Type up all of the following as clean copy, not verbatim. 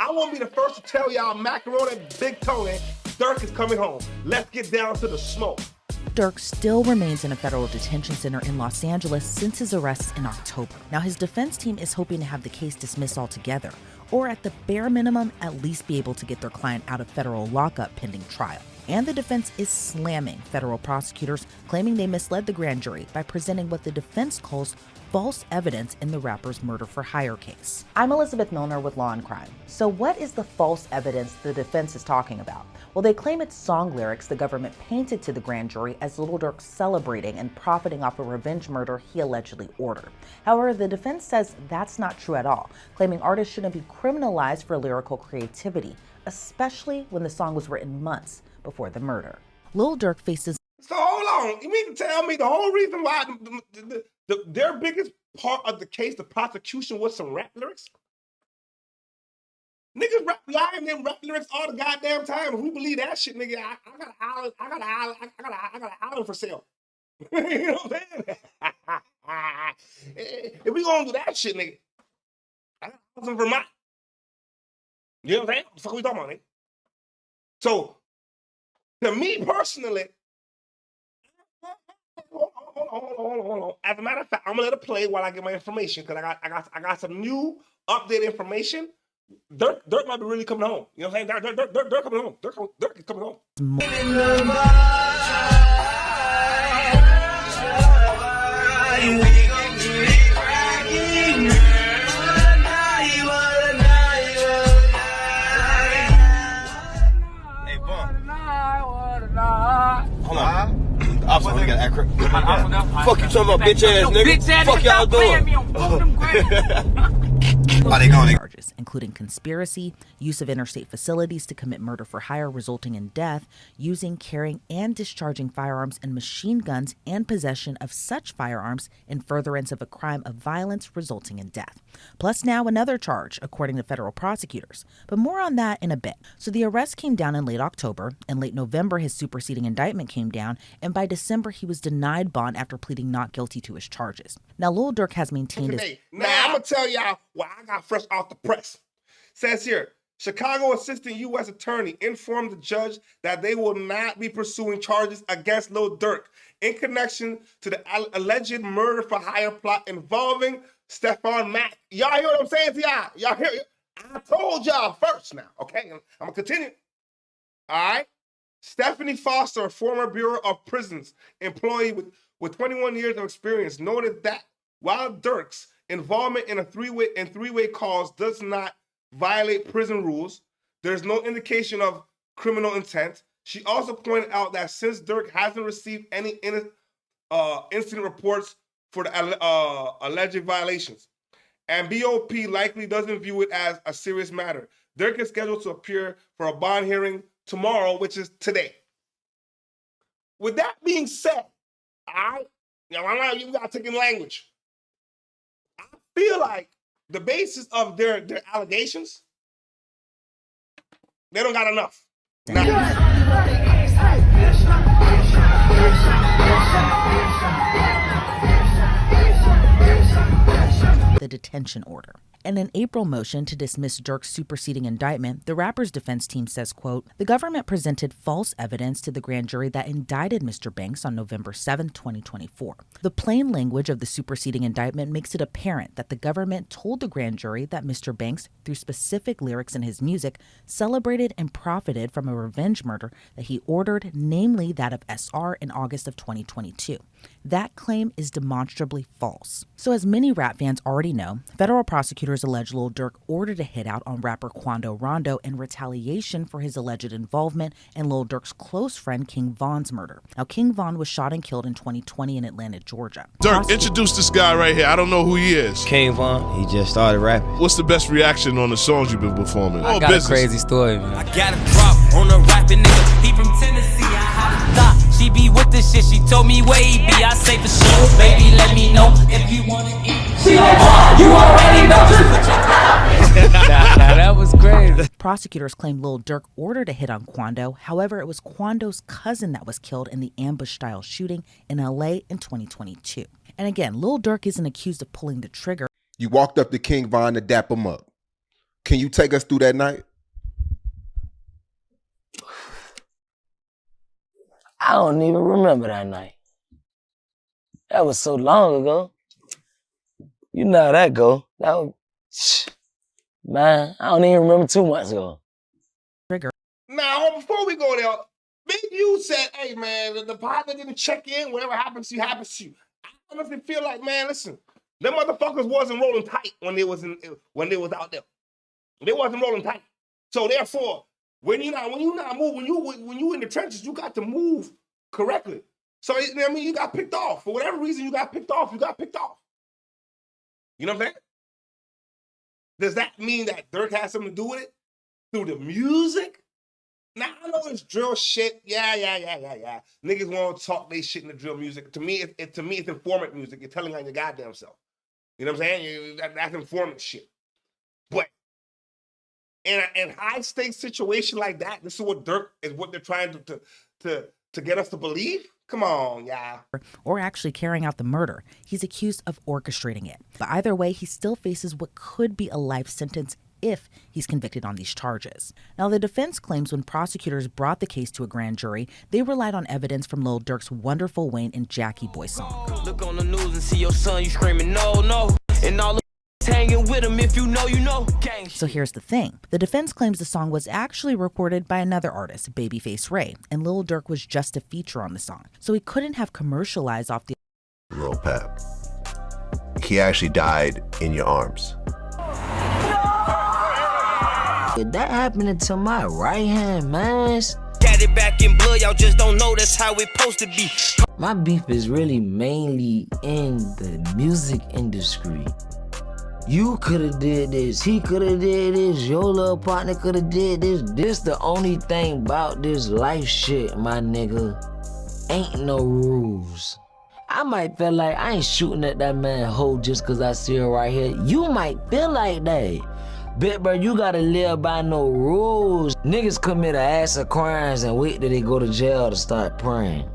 I want to be the first to tell y'all Macaroni Big Tony, Durk is coming home. Let's get down to the smoke. Durk still remains in a federal detention center in Los Angeles since his arrest in October. Now, his defense team is hoping to have the case dismissed altogether, or at the bare minimum, at least be able to get their client out of federal lockup pending trial. And the defense is slamming federal prosecutors, claiming they misled the grand jury by presenting what the defense calls false evidence in the rapper's murder-for-hire case. I'm Elizabeth Milner with Law and Crime. So what is the false evidence the defense is talking about? Well, they claim it's song lyrics the government painted to the grand jury as Lil Durk celebrating and profiting off a revenge murder he allegedly ordered. However, the defense says that's not true at all, claiming artists shouldn't be criminalized for lyrical creativity, especially when the song was written months before the murder. Lil Durk faces... So hold on, you mean to tell me the whole reason why their biggest part of the case, the prosecution, was some rap lyrics? Niggas rap lying them rap lyrics all the goddamn time. If we believe that shit, nigga, I got an island for sale. You know what I'm saying? If we gonna do that shit, nigga, I got a house in Vermont. You know what I'm saying? What the fuck we talking about, nigga? So, to me personally, hold on. As a matter of fact, I'm gonna let it play while I get my information because I got some new updated information. Durk might be really coming home. You know what I'm saying? Durk coming home. Durk is coming home. Hey, hold on. I'm sorry, we got accurate. Fuck you talking about bitch ass nigga. Fuck y'all doing. Why they going? Charges, including conspiracy, use of interstate facilities to commit murder for hire resulting in death, using, carrying, and discharging firearms and machine guns, and possession of such firearms in furtherance of a crime of violence resulting in death. Plus now another charge, according to federal prosecutors. But more on that in a bit. So the arrest came down in late October. In late November, his superseding indictment came down, and by December, he was denied bond after pleading not guilty to his charges. Now, Lil Durk has maintained his... Now, I'm going to tell y'all what I got fresh off the press. Says here, Chicago Assistant U.S. Attorney informed the judge that they will not be pursuing charges against Lil Durk in connection to the alleged murder for hire plot involving Stephon Mack. Y'all hear what I'm saying to y'all? Y'all hear? I told y'all first now, okay? I'm going to continue. All right? Stephanie Foster, a former Bureau of Prisons employee with 21 years of experience, noted that while Durk's involvement in three-way calls does not violate prison rules, there's no indication of criminal intent. She also pointed out that since Durk hasn't received any incident reports for the alleged violations, and BOP likely doesn't view it as a serious matter. Durk is scheduled to appear for a bond hearing tomorrow, which is today. With that being said, all right, now you got to take in language. I feel like the basis of their allegations, they don't got enough. The detention order. In an April motion to dismiss Durk's superseding indictment, the rapper's defense team says, quote, the government presented false evidence to the grand jury that indicted Mr. Banks on November 7, 2024. The plain language of the superseding indictment makes it apparent that the government told the grand jury that Mr. Banks, through specific lyrics in his music, celebrated and profited from a revenge murder that he ordered, namely that of SR in August of 2022. That claim is demonstrably false. So as many rap fans already know, federal prosecutors allege Lil Durk ordered a hit out on rapper Quando Rondo in retaliation for his alleged involvement in Lil Durk's close friend King Von's murder. Now, King Von was shot and killed in 2020 in Atlanta, Georgia. Durk, introduce this guy right here. I don't know who he is. King Von, he just started rapping. What's the best reaction on the songs you've been performing? I got a crazy story, man. I got a drop on a rapping nigga. He from Tennessee, I had a thought. She be with this shit, she told me where he be. I say for sure, baby, let me know if you wanna eat. She like, oh, you already know. That was crazy. Prosecutors claim Lil Durk ordered a hit on Quando. However, it was Quando's cousin that was killed in the ambush-style shooting in LA in 2022. And again, Lil Durk isn't accused of pulling the trigger. You walked up to King Von to dap him up. Can you take us through that night? I don't even remember that night. That was so long ago. You know how that go. That was, man, I don't even remember 2 months ago. Now, before we go there, Big U said, hey, man, the partner didn't check in. Whatever happens to you, happens to you. I honestly feel like, man, listen, them motherfuckers wasn't rolling tight when they was out there. They wasn't rolling tight. So therefore, when you in the trenches, you got to move correctly. So I mean, you got picked off. For whatever reason you got picked off, you got picked off. You know what I'm saying? Does that mean that Durk has something to do with it? Through the music? Now, I know it's drill shit. Yeah. Niggas want to talk they shit in the drill music. To me, it's informant music. You're telling on your goddamn self. You know what I'm saying? That's informant shit. But in a high stakes situation like that, this is what Durk is what they're trying to get us to believe. Come on, yeah. Or actually carrying out the murder. He's accused of orchestrating it. But either way, he still faces what could be a life sentence if he's convicted on these charges. Now, the defense claims when prosecutors brought the case to a grand jury, they relied on evidence from Lil Durk's Wonderful Wayne and Jackie Boy song. Look on the news and see your son, you screaming, no, no. And all the hanging with him, if you know, you know. Gang. So here's the thing. The defense claims the song was actually recorded by another artist, Babyface Ray, and Lil Durk was just a feature on the song. So he couldn't have commercialized off the Lil Pep. He actually died in your arms. That happened to my right hand, man. Got it back in blood, y'all just don't know that's how it supposed to be. My beef is really mainly in the music industry. You coulda did this, he coulda did this, your little partner coulda did this. This the only thing about this life shit, my nigga. Ain't no rules. I might feel like I ain't shooting at that man hoe just cause I see her right here. You might feel like that. But bro, you gotta live by no rules. Niggas commit a ass of crimes and wait till they go to jail to start praying.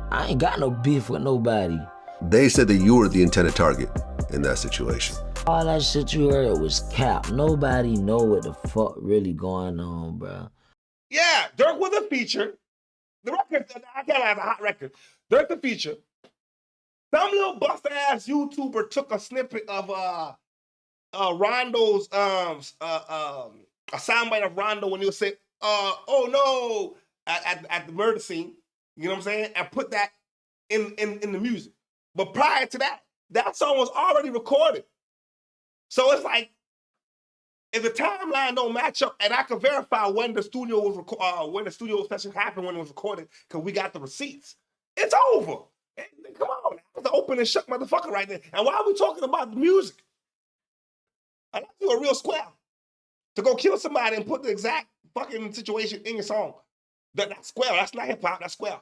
I ain't got no beef with nobody. They said that you were the intended target in that situation. All that shit you heard was cap. Nobody know what the fuck really going on, bro. Yeah, Durk was a feature. The record, I can't have a hot record. Durk the feature. Some little busted ass YouTuber took a snippet of Rondo's a soundbite of Rondo when he was saying, oh no, at the murder scene. You know what I'm saying? And put that in the music. But prior to that, that song was already recorded. So it's like, if the timeline don't match up, and I can verify when the studio was when the studio session happened, when it was recorded, because we got the receipts. It's over. Come on, that's the open and shut motherfucker right there. And why are we talking about the music? I like you a real square to go kill somebody and put the exact fucking situation in your song. That's square. That's not hip hop. That's square.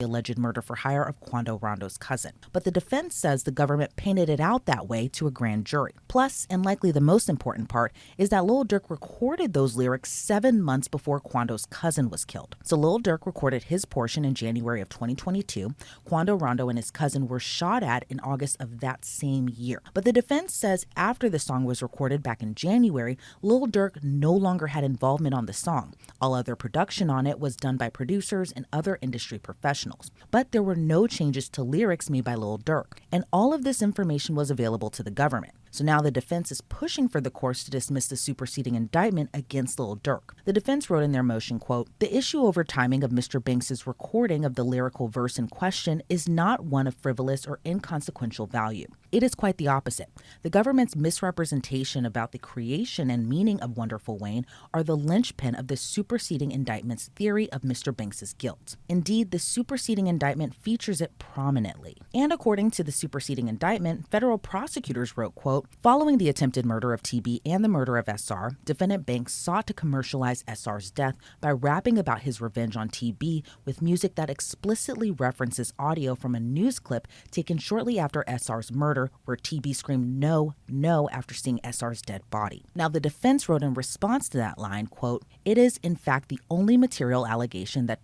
Alleged murder for hire of Quando Rondo's cousin. But the defense says the government painted it out that way to a grand jury. Plus, and likely the most important part, is that Lil Durk recorded those lyrics 7 months before Quando's cousin was killed. So Lil Durk recorded his portion in January of 2022. Quando Rondo and his cousin were shot at in August of that same year. But the defense says after the song was recorded back in January, Lil Durk no longer had involvement on the song. All other production on it was done by producers and other industry professionals. But there were no changes to lyrics made by Lil Durk, and all of this information was available to the government. So now the defense is pushing for the courts to dismiss the superseding indictment against Lil Durk. The defense wrote in their motion, quote, "The issue over timing of Mr. Banks' recording of the lyrical verse in question is not one of frivolous or inconsequential value. It is quite the opposite. The government's misrepresentation about the creation and meaning of Wonderful Wayne are the linchpin of the superseding indictment's theory of Mr. Banks' guilt. Indeed, the superseding indictment features it prominently." And according to the superseding indictment, federal prosecutors wrote, quote, "Following the attempted murder of TB and the murder of SR, defendant Banks sought to commercialize SR's death by rapping about his revenge on TB with music that explicitly references audio from a news clip taken shortly after SR's murder, where TB screamed no, no after seeing SR's dead body." Now, the defense wrote in response to that line, quote, "It is in fact the only material allegation that..."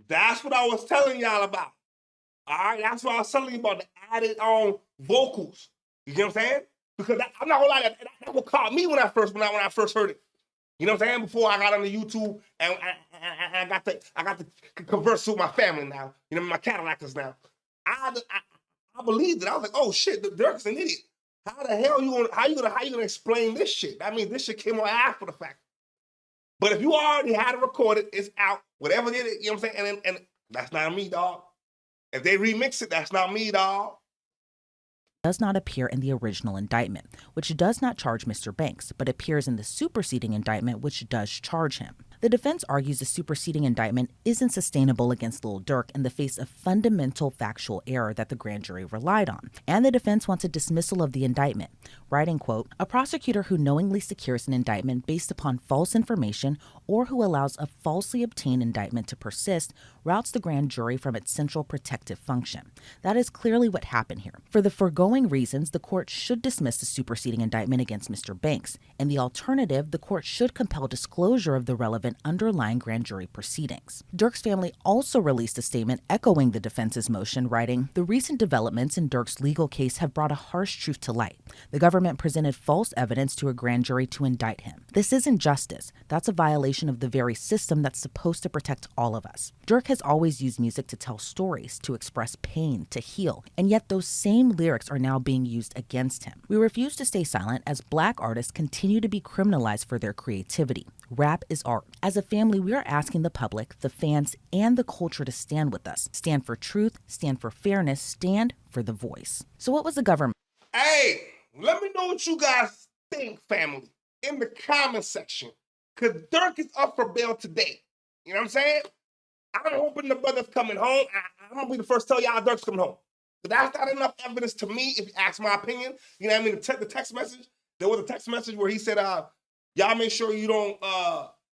That's what I was telling y'all about. All right, that's what I was telling you about, the added on vocals. You get what I'm saying? Because I'm not gonna lie, that what caught me when I first heard it. You know what I'm saying? Before I got on the YouTube and I got to converse with my family now. You know, my Cadillacers now. I believed it. I was like, oh shit, the Durk's an idiot. How the hell how you gonna explain this shit? I mean, this shit came on after the fact. But if you already had it recorded, it's out. Whatever it is, you know what I'm saying? And that's not me, dog. If they remix it, that's not me, dog. Does not appear in the original indictment, which does not charge Mr. Banks, but appears in the superseding indictment, which does charge him. The defense argues the superseding indictment isn't sustainable against Lil Durk in the face of fundamental factual error that the grand jury relied on, and the defense wants a dismissal of the indictment, writing, quote, "A prosecutor who knowingly secures an indictment based upon false information or who allows a falsely obtained indictment to persist routs the grand jury from its central protective function. That is clearly what happened here. For the foregoing reasons, the court should dismiss the superseding indictment against Mr. Banks. In the alternative, the court should compel disclosure of the relevant underlying grand jury proceedings." Durk's family also released a statement echoing the defense's motion, writing, "The recent developments in Durk's legal case have brought a harsh truth to light. The government presented false evidence to a grand jury to indict him. This isn't justice. That's a violation of the very system that's supposed to protect all of us. Durk has always used music to tell stories, to express pain, to heal, and yet those same lyrics are now being used against him. We refuse to stay silent as Black artists continue to be criminalized for their creativity. Rap is art. As a family, we are asking the public, the fans, and the culture to stand with us. Stand for truth, stand for fairness, stand for the voice." So what was the government? Hey, let me know what you guys think, family, in the comment section. Because Durk is up for bail today. You know what I'm saying? I'm hoping the brother's coming home. I'm going to be the first to tell y'all Durk's coming home. But that's not enough evidence to me, if you ask my opinion. You know what I mean? The text message, there was a text message where he said, y'all make sure you don't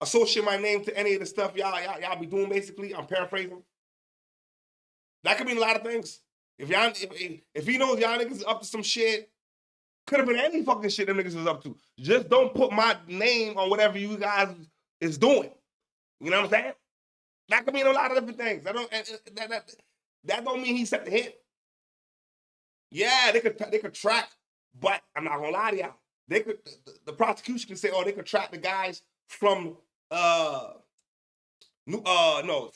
associate my name to any of the stuff y'all be doing, basically. I'm paraphrasing. That could mean a lot of things. If he knows y'all niggas is up to some shit, could have been any fucking shit them niggas was up to. Just don't put my name on whatever you guys is doing. You know what I'm saying? That could mean a lot of different things. That don't mean he set the hit. Yeah, they could track, but I'm not gonna lie to y'all. They could the prosecution can say, oh, they could track the guys from from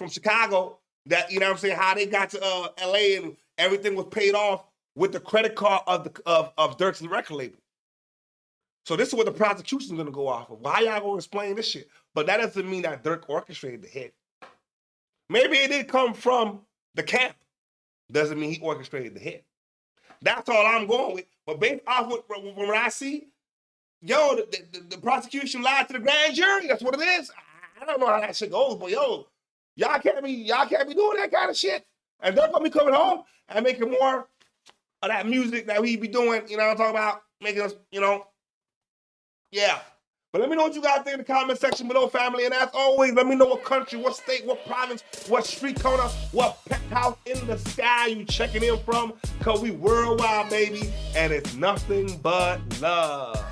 Chicago, that, you know what I'm saying, how they got to LA and everything was paid off with the credit card of Durk's record label. So this is what the prosecution's gonna go off of. Why y'all gonna explain this shit? But that doesn't mean that Durk orchestrated the hit. Maybe it did come from the camp. Doesn't mean he orchestrated the hit. That's all I'm going with. But based off what I see, yo, the prosecution lied to the grand jury. That's what it is. I don't know how that shit goes, but yo, y'all can't be doing that kind of shit. And they're gonna be coming home and making more of that music that we be doing. You know what I'm talking about? Making us, you know, yeah. But let me know what you guys think in the comment section below, family. And as always, let me know what country, what state, what province, what street corner, what penthouse in the sky you checking in from. Because we worldwide, baby. And it's nothing but love.